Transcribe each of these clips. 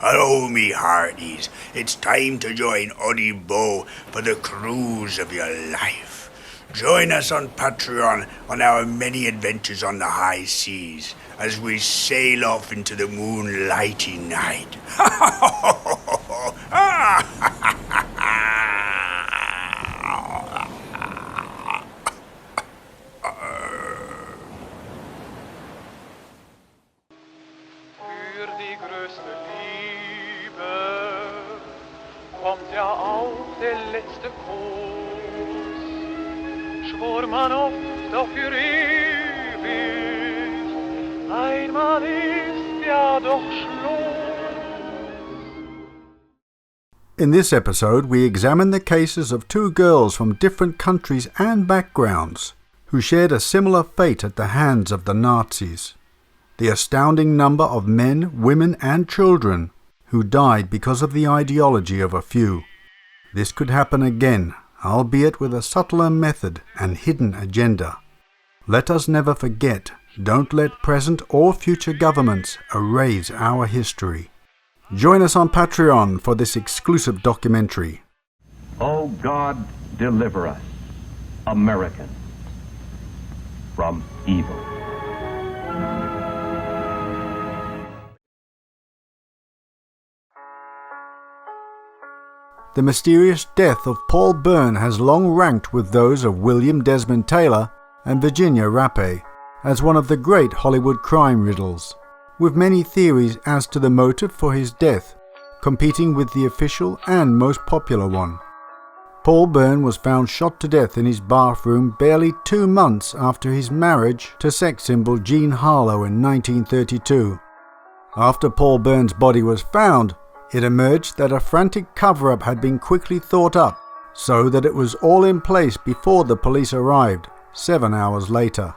Hello, me hearties. It's time to join Oddie Beau for the cruise of your life. Join us on Patreon on our many adventures on the high seas as we sail off into the moonlighty night. Für die größte Liebe kommt ja auch der letzte Kuss. Schwor man oft auf für ewig, einmal ist ja doch Schluss. In this episode, we examine the cases of two girls from different countries and backgrounds who shared a similar fate at the hands of the Nazis. The astounding number of men, women and children who died because of the ideology of a few. This could happen again, albeit with a subtler method and hidden agenda. Let us never forget, don't let present or future governments erase our history. Join us on Patreon for this exclusive documentary. Oh God, deliver us, Americans, from evil. The mysterious death of Paul Byrne has long ranked with those of William Desmond Taylor and Virginia Rappe as one of the great Hollywood crime riddles, with many theories as to the motive for his death, competing with the official and most popular one. Paul Byrne was found shot to death in his bathroom barely 2 months after his marriage to sex symbol Jean Harlow in 1932. After Paul Byrne's body was found, it emerged that a frantic cover-up had been quickly thought up, so that it was all in place before the police arrived, 7 hours later.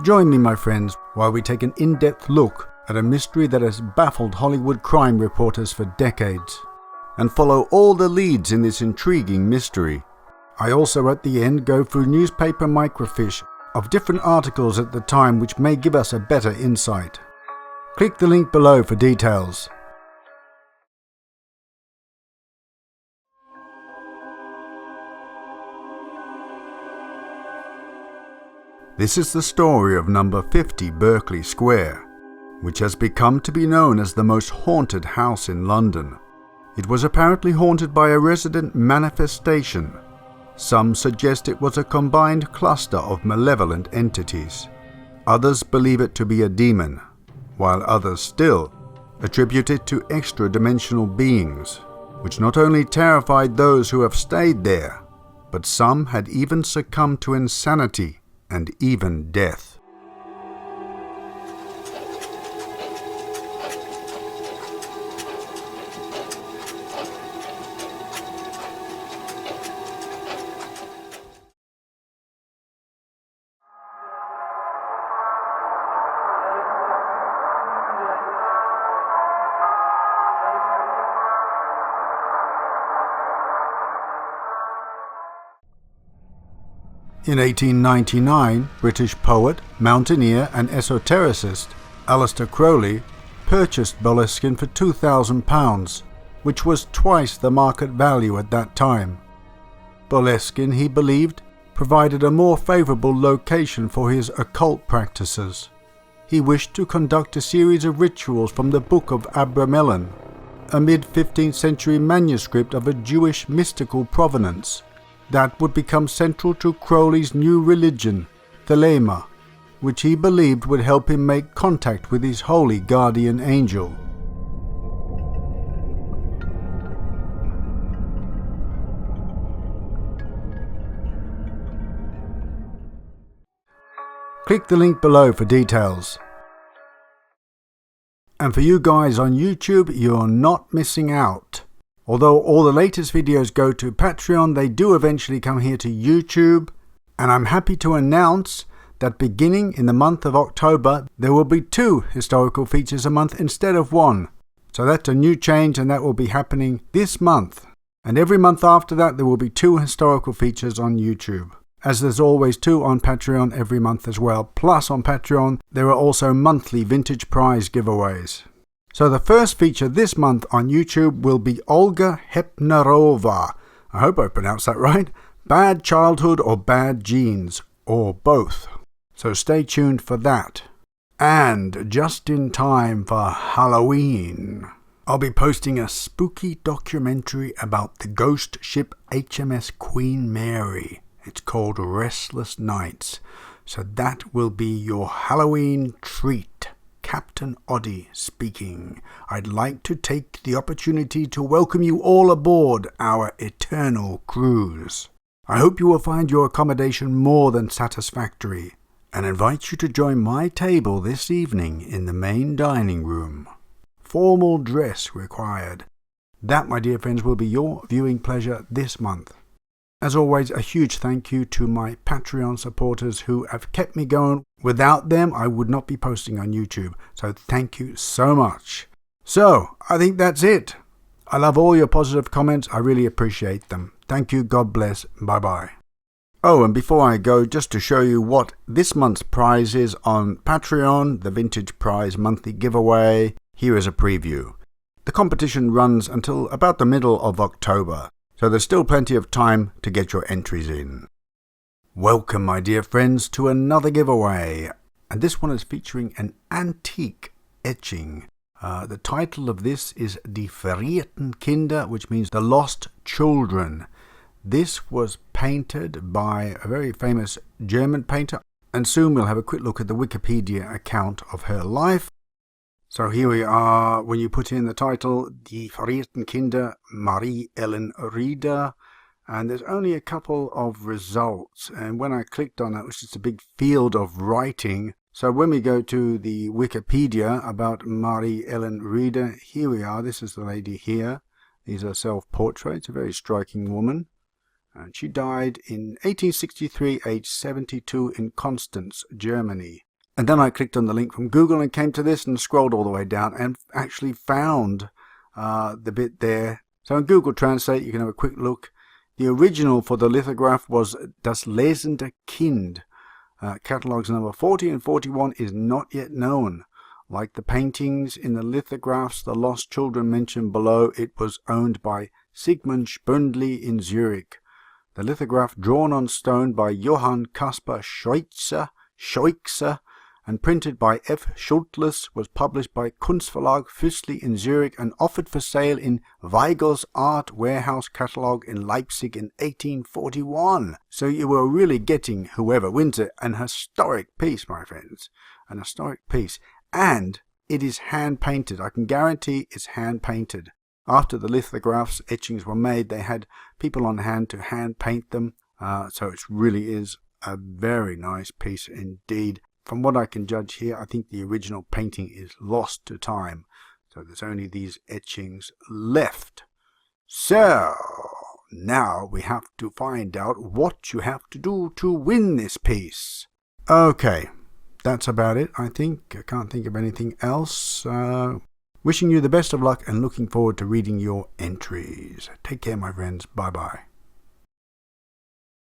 Join me, my friends, while we take an in-depth look at a mystery that has baffled Hollywood crime reporters for decades, and follow all the leads in this intriguing mystery. I also at the end go through newspaper microfiche of different articles at the time which may give us a better insight. Click the link below for details. This is the story of number 50 Berkeley Square, which has become to be known as the most haunted house in London. It was apparently haunted by a resident manifestation. Some suggest it was a combined cluster of malevolent entities. Others believe it to be a demon, while others still attribute it to extra-dimensional beings, which not only terrified those who have stayed there, but some had even succumbed to insanity and even death. In 1899, British poet, mountaineer and esotericist Aleister Crowley purchased Boleskine for £2,000, which was twice the market value at that time. Boleskine, he believed, provided a more favourable location for his occult practices. He wished to conduct a series of rituals from the Book of Abramelin, a mid-15th century manuscript of a Jewish mystical provenance that would become central to Crowley's new religion, Thelema, which he believed would help him make contact with his holy guardian angel. Click the link below for details. And for you guys on YouTube, you're not missing out. Although all the latest videos go to Patreon, they do eventually come here to YouTube, and I'm happy to announce that beginning in the month of October, there will be 2 historical features a month instead of 1. So that's a new change, and that will be happening this month. And every month after that, there will be 2 historical features on YouTube, as there's always 2 on Patreon every month as well. Plus on Patreon, there are also monthly vintage prize giveaways. So the first feature this month on YouTube will be Olga Hepnerova. I hope I pronounced that right. Bad Childhood or Bad Genes, or both. So stay tuned for that. And just in time for Halloween, I'll be posting a spooky documentary about the ghost ship HMS Queen Mary. It's called Restless Nights. So that will be your Halloween treat. Captain Oddie speaking. I'd like to take the opportunity to welcome you all aboard our eternal cruise. I hope you will find your accommodation more than satisfactory, and invite you to join my table this evening in the main dining room. Formal dress required. That, my dear friends, will be your viewing pleasure this month. As always, a huge thank you to my Patreon supporters who have kept me going. Without them, I would not be posting on YouTube. So thank you so much. So, I think that's it. I love all your positive comments. I really appreciate them. Thank you. God bless. Bye-bye. Oh, and before I go, just to show you what this month's prize is on Patreon, the Vintage Prize monthly giveaway, here is a preview. The competition runs until about the middle of October. So there's still plenty of time to get your entries in. Welcome, my dear friends, to another giveaway. And this one is featuring an antique etching. The title of this is Die Verrieten Kinder, which means the lost children. This was painted by a very famous German painter. And soon we'll have a quick look at the Wikipedia account of her life. So here we are, when you put in the title, Die Verrieten Kinder, Marie Ellen Rieder, and there's only a couple of results, and when I clicked on that, it was just a big field of writing. So when we go to the Wikipedia about Marie Ellen Rieder, here we are, this is the lady here. These are self-portraits, a very striking woman, and she died in 1863, aged 72, in Constance, Germany. And then I clicked on the link from Google and came to this and scrolled all the way down and actually found the bit there. So in Google Translate, you can have a quick look. The original for the lithograph was Das Lesende Kind. Catalogues number 40 and 41 is not yet known. Like the paintings in the lithographs, the lost children mentioned below, it was owned by Sigmund Spöndli in Zurich. The lithograph drawn on stone by Johann Caspar Scheuchzer and printed by F. Schultless, was published by Kunstverlag Füssli in Zurich and offered for sale in Weigel's Art Warehouse Catalogue in Leipzig in 1841. So you were really getting, whoever wins it, an historic piece, my friends. An historic piece. And it is hand-painted. I can guarantee it's hand-painted. After the lithographs, etchings were made, they had people on hand to hand-paint them. So it really is a very nice piece indeed. From what I can judge here, I think the original painting is lost to time. So there's only these etchings left. So, now we have to find out what you have to do to win this piece. Okay, that's about it, I think. I can't think of anything else. Wishing you the best of luck and looking forward to reading your entries. Take care, my friends. Bye-bye.